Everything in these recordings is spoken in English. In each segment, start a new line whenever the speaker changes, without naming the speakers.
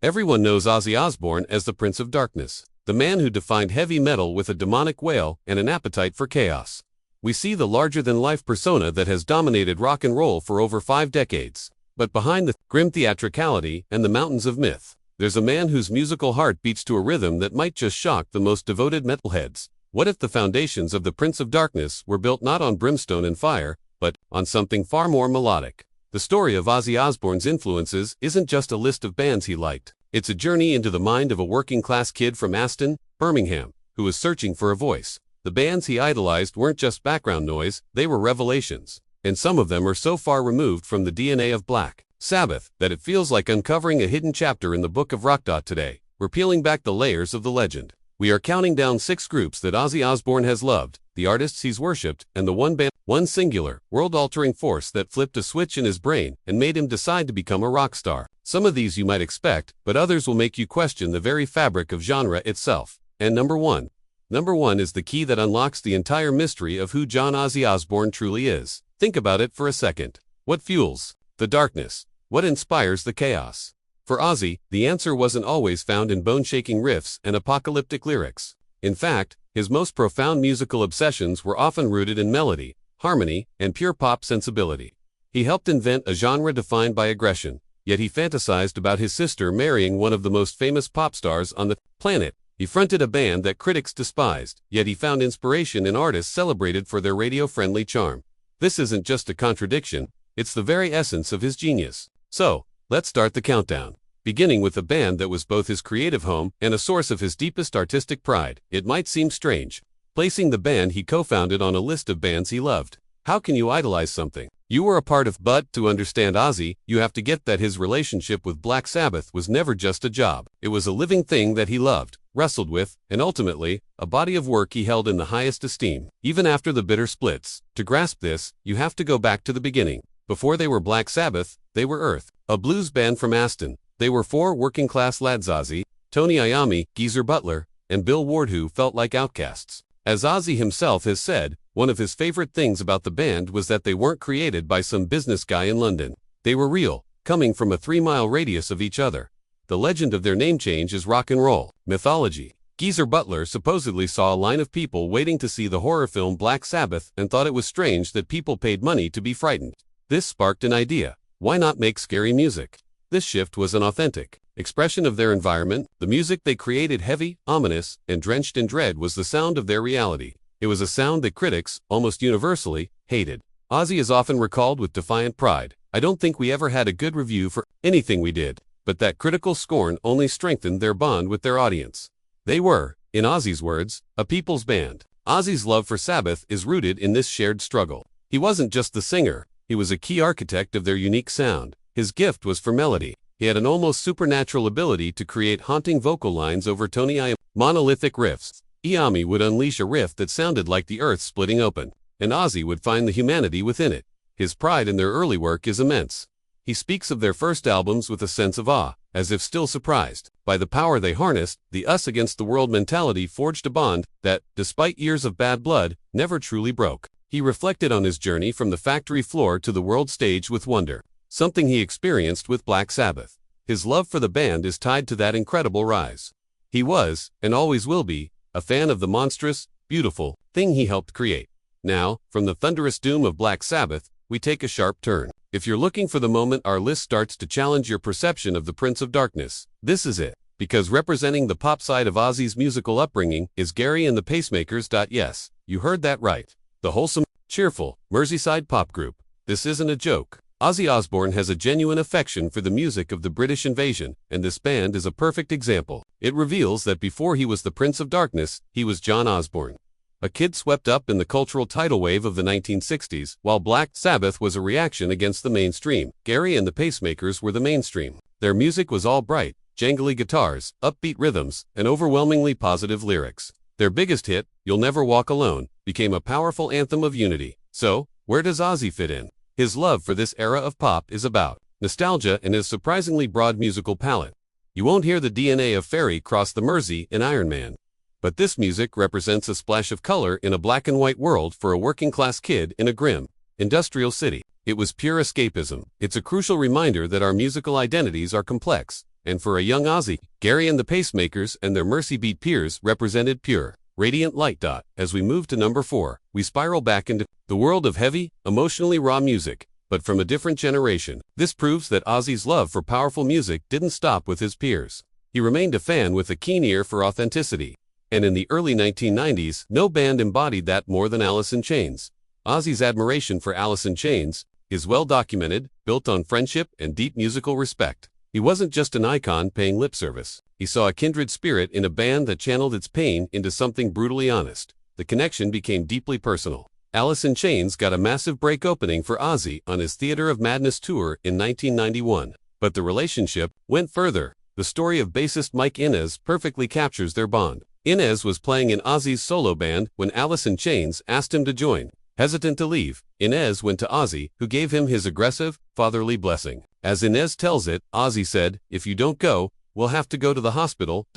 Everyone knows Ozzy Osbourne as the Prince of Darkness, the man who defined heavy metal with a demonic wail and an appetite for chaos. We see the larger-than-life persona that has dominated rock and roll for over 5 decades. But behind the grim theatricality and the mountains of myth, there's a man whose musical heart beats to a rhythm that might just shock the most devoted metalheads. What if the foundations of the Prince of Darkness were built not on brimstone and fire, but on something far more melodic? The story of Ozzy Osbourne's influences isn't just a list of bands he liked. It's a journey into the mind of a working-class kid from Aston, Birmingham, who was searching for a voice. The bands he idolized weren't just background noise, they were revelations. And some of them are so far removed from the DNA of Black Sabbath that it feels like uncovering a hidden chapter in the book of rock. Today, we're peeling back the layers of the legend. We are counting down 6 groups that Ozzy Osbourne has loved, the artists he's worshipped, and the one singular, world-altering force that flipped a switch in his brain and made him decide to become a rock star. Some of these you might expect, but others will make you question the very fabric of genre itself. And number 1. Number 1 is the key that unlocks the entire mystery of who John Ozzy Osbourne truly is. Think about it for a second. What fuels the darkness? What inspires the chaos? For Ozzy, the answer wasn't always found in bone-shaking riffs and apocalyptic lyrics. In fact, his most profound musical obsessions were often rooted in melody, harmony, and pure pop sensibility. He helped invent a genre defined by aggression, yet he fantasized about his sister marrying one of the most famous pop stars on the planet. He fronted a band that critics despised, yet he found inspiration in artists celebrated for their radio-friendly charm. This isn't just a contradiction, it's the very essence of his genius. So, let's start the countdown. Beginning with a band that was both his creative home and a source of his deepest artistic pride. It might seem strange, placing the band he co-founded on a list of bands he loved. How can you idolize something you were a part of? But to understand Ozzy, you have to get that his relationship with Black Sabbath was never just a job. It was a living thing that he loved, wrestled with, and ultimately, a body of work he held in the highest esteem, even after the bitter splits. To grasp this, you have to go back to the beginning. Before they were Black Sabbath, they were Earth, a blues band from Aston. They were 4 working-class lads: Ozzy, Tony Iommi, Geezer Butler, and Bill Ward, who felt like outcasts. As Ozzy himself has said, one of his favorite things about the band was that they weren't created by some business guy in London. They were real, coming from a 3-mile radius of each other. The legend of their name change is rock and roll mythology. Geezer Butler supposedly saw a line of people waiting to see the horror film Black Sabbath and thought it was strange that people paid money to be frightened. This sparked an idea. Why not make scary music? This shift was an authentic expression of their environment. The music they created, heavy, ominous, and drenched in dread, was the sound of their reality. It was a sound that critics, almost universally, hated. Ozzy is often recalled with defiant pride. "I don't think we ever had a good review for anything we did." But that critical scorn only strengthened their bond with their audience. They were, in Ozzy's words, a people's band. Ozzy's love for Sabbath is rooted in this shared struggle. He wasn't just the singer, he was a key architect of their unique sound. His gift was for melody. He had an almost supernatural ability to create haunting vocal lines over Tony Iommi's monolithic riffs. Iommi would unleash a riff that sounded like the earth splitting open, and Ozzy would find the humanity within it. His pride in their early work is immense. He speaks of their first albums with a sense of awe, as if still surprised by the power they harnessed. The us against the world mentality forged a bond that, despite years of bad blood, never truly broke. He reflected on his journey from the factory floor to the world stage with wonder, something he experienced with Black Sabbath. His love for the band is tied to that incredible rise. He was, and always will be, a fan of the monstrous, beautiful thing he helped create. Now, from the thunderous doom of Black Sabbath, we take a sharp turn. If you're looking for the moment our list starts to challenge your perception of the Prince of Darkness, this is it. Because representing the pop side of Ozzy's musical upbringing is Gary and the Pacemakers. Yes, you heard that right. The wholesome, cheerful, Merseyside pop group. This isn't a joke. Ozzy Osbourne has a genuine affection for the music of the British invasion, and this band is a perfect example. It reveals that before he was the Prince of Darkness, he was John Osbourne, a kid swept up in the cultural tidal wave of the 1960s, while Black Sabbath was a reaction against the mainstream. Gary and the Pacemakers were the mainstream. Their music was all bright, jangly guitars, upbeat rhythms, and overwhelmingly positive lyrics. Their biggest hit, "You'll Never Walk Alone," became a powerful anthem of unity. So, where does Ozzy fit in? His love for this era of pop is about nostalgia and his surprisingly broad musical palette. You won't hear the DNA of Ferry cross the Mersey in Iron Man. But this music represents a splash of color in a black and white world for a working-class kid in a grim, industrial city. It was pure escapism. It's a crucial reminder that our musical identities are complex, And for a young Ozzy, Gary and the Pacemakers and their Mercy Beat peers represented pure, radiant light. As we move to number 4, we spiral back into the world of heavy, emotionally raw music, but from a different generation. This proves that Ozzy's love for powerful music didn't stop with his peers. He remained a fan with a keen ear for authenticity. And in the early 1990s, no band embodied that more than Allison Chains. Ozzy's admiration for Allison Chains is well documented, built on friendship and deep musical respect. He wasn't just an icon paying lip service. He saw a kindred spirit in a band that channeled its pain into something brutally honest. The connection became deeply personal. Allison Chains got a massive break opening for Ozzy on his Theater of Madness tour in 1991. But the relationship went further. The story of bassist Mike Inez perfectly captures their bond. Inez was playing in Ozzy's solo band when Allison Chains asked him to join. Hesitant to leave, Inez went to Ozzy, who gave him his aggressive, fatherly blessing. As Inez tells it, Ozzy said, "If you don't go, we'll have to go to the hospital,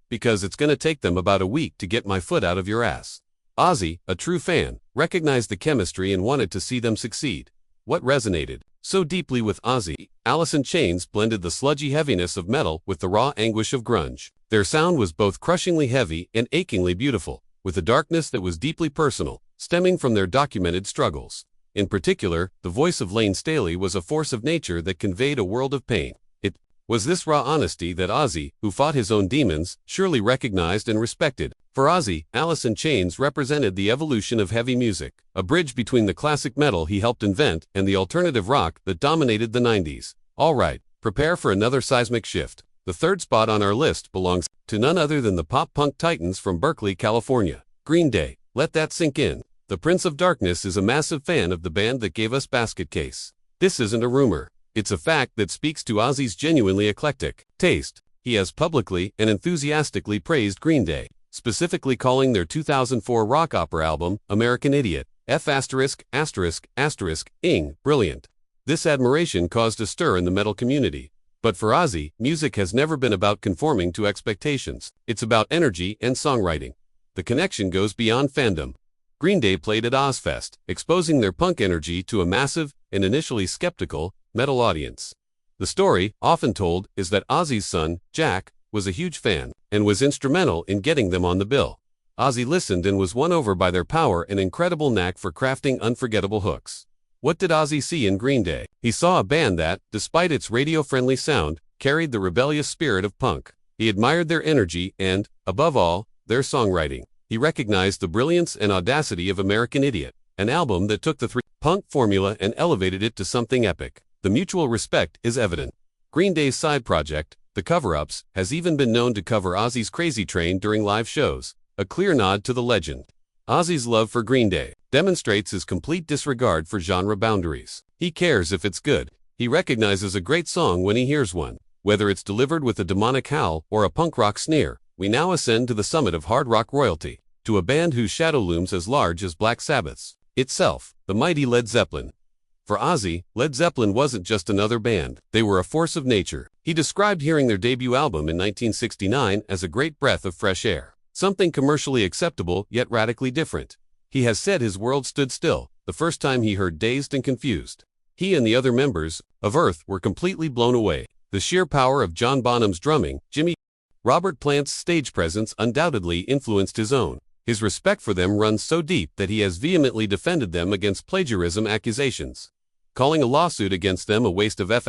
because it's gonna take them about a week to get my foot out of your ass." Ozzy, a true fan, recognized the chemistry and wanted to see them succeed. What resonated so deeply with Ozzy? Allison Chains blended the sludgy heaviness of metal with the raw anguish of grunge. Their sound was both crushingly heavy and achingly beautiful, with a darkness that was deeply personal, stemming from their documented struggles. In particular, the voice of Lane Staley was a force of nature that conveyed a world of pain. It was this raw honesty that Ozzy, who fought his own demons, surely recognized and respected. For Ozzy, Allison Chains represented the evolution of heavy music, a bridge between the classic metal he helped invent and the alternative rock that dominated the 90s. Alright, prepare for another seismic shift. The third spot on our list belongs to none other than the pop-punk titans from Berkeley, California. Green Day. Let that sink in. The Prince of Darkness is a massive fan of the band that gave us Basket Case. This isn't a rumor. It's a fact that speaks to Ozzy's genuinely eclectic taste. He has publicly and enthusiastically praised Green Day, specifically calling their 2004 rock opera album, American Idiot, ****ing, brilliant. This admiration caused a stir in the metal community. But for Ozzy, music has never been about conforming to expectations. It's about energy and songwriting. The connection goes beyond fandom. Green Day played at Ozfest, exposing their punk energy to a massive, and initially skeptical, metal audience. The story, often told, is that Ozzy's son, Jack, was a huge fan, and was instrumental in getting them on the bill. Ozzy listened and was won over by their power and incredible knack for crafting unforgettable hooks. What did Ozzy see in Green Day? He saw a band that, despite its radio-friendly sound, carried the rebellious spirit of punk. He admired their energy and, above all, their songwriting. He recognized the brilliance and audacity of American Idiot, an album that took the punk formula and elevated it to something epic. The mutual respect is evident. Green Day's side project, The Cover-Ups, has even been known to cover Ozzy's Crazy Train during live shows, a clear nod to the legend. Ozzy's love for Green Day demonstrates his complete disregard for genre boundaries. He cares if it's good. He recognizes a great song when he hears one. Whether it's delivered with a demonic howl or a punk rock sneer, we now ascend to the summit of hard rock royalty, to a band whose shadow looms as large as Black Sabbath's itself, the mighty Led Zeppelin. For Ozzy, Led Zeppelin wasn't just another band. They were a force of nature. He described hearing their debut album in 1969 as a great breath of fresh air, something commercially acceptable yet radically different. He has said his world stood still the first time he heard Dazed and Confused. He and the other members of Earth were completely blown away. The sheer power of John Bonham's drumming, Jimmy Robert Plant's stage presence undoubtedly influenced his own. His respect for them runs so deep that he has vehemently defended them against plagiarism accusations, calling a lawsuit against them a waste of ****ing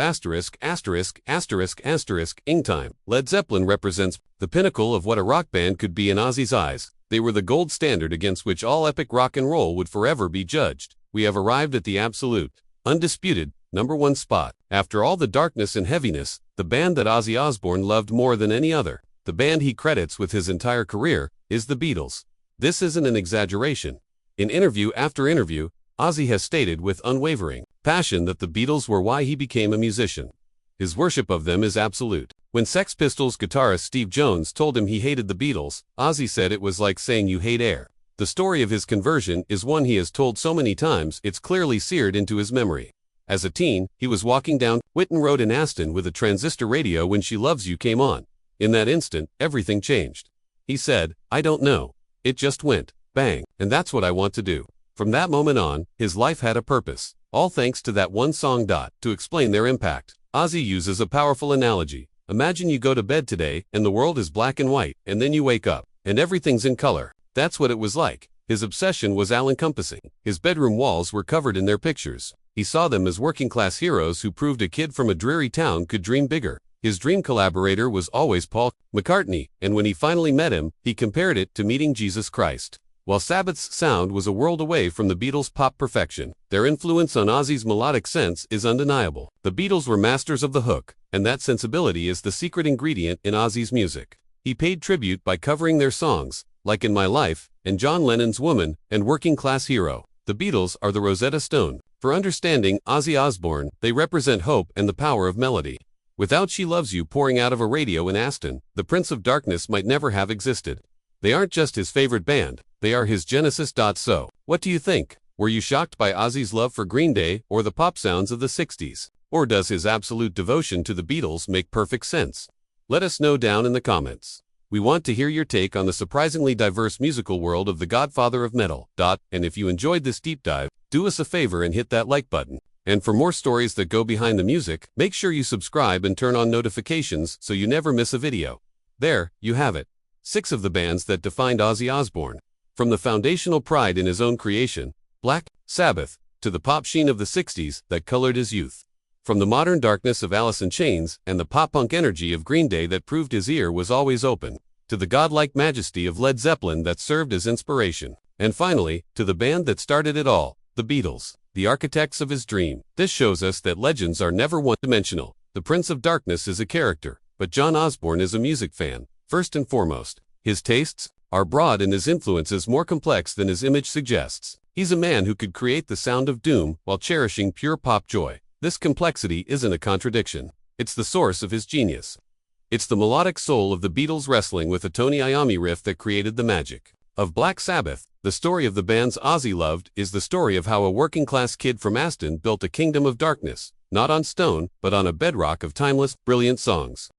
time. Led Zeppelin represents the pinnacle of what a rock band could be in Ozzy's eyes. They were the gold standard against which all epic rock and roll would forever be judged. We have arrived at the absolute, undisputed, #1 spot. After all the darkness and heaviness, the band that Ozzy Osbourne loved more than any other, the band he credits with his entire career, is the Beatles. This isn't an exaggeration. In interview after interview, Ozzy has stated with unwavering passion that the Beatles were why he became a musician. His worship of them is absolute. When Sex Pistols guitarist Steve Jones told him he hated the Beatles, Ozzy said it was like saying you hate air. The story of his conversion is one he has told so many times it's clearly seared into his memory. As a teen, he was walking down Whitten Road in Aston with a transistor radio when She Loves You came on. In that instant, everything changed. He said, "I don't know. It just went, bang, and that's what I want to do." From that moment on, his life had a purpose. All thanks to that one song. To explain their impact, Ozzy uses a powerful analogy. Imagine you go to bed today, and the world is black and white, and then you wake up, and everything's in color. That's what it was like. His obsession was all-encompassing. His bedroom walls were covered in their pictures. He saw them as working-class heroes who proved a kid from a dreary town could dream bigger. His dream collaborator was always Paul McCartney, and when he finally met him, he compared it to meeting Jesus Christ. While Sabbath's sound was a world away from the Beatles' pop perfection, their influence on Ozzy's melodic sense is undeniable. The Beatles were masters of the hook, and that sensibility is the secret ingredient in Ozzy's music. He paid tribute by covering their songs, like In My Life, and John Lennon's Woman, and Working Class Hero. The Beatles are the Rosetta Stone. For understanding Ozzy Osbourne, they represent hope and the power of melody. Without She Loves You pouring out of a radio in Aston, the Prince of Darkness might never have existed. They aren't just his favorite band, they are his genesis. So, what do you think? Were you shocked by Ozzy's love for Green Day or the pop sounds of the 60s? Or does his absolute devotion to the Beatles make perfect sense? Let us know down in the comments. We want to hear your take on the surprisingly diverse musical world of the Godfather of Metal. And if you enjoyed this deep dive, do us a favor and hit that like button. And for more stories that go behind the music, make sure you subscribe and turn on notifications so you never miss a video. There, you have it. 6 of the bands that defined Ozzy Osbourne. From the foundational pride in his own creation, Black Sabbath, to the pop sheen of the 60s that colored his youth. From the modern darkness of Allison Chains and the pop-punk energy of Green Day that proved his ear was always open, to the godlike majesty of Led Zeppelin that served as inspiration. And finally, to the band that started it all, the Beatles, the architects of his dream. This shows us that legends are never one-dimensional. The Prince of Darkness is a character, but John Osbourne is a music fan, first and foremost. His tastes are broad and his influences more complex than his image suggests. He's a man who could create the sound of doom while cherishing pure pop joy. This complexity isn't a contradiction. It's the source of his genius. It's the melodic soul of the Beatles wrestling with a Tony Iommi riff that created the magic of Black Sabbath. The story of the bands Ozzy loved is the story of how a working-class kid from Aston built a kingdom of darkness, not on stone, but on a bedrock of timeless, brilliant songs.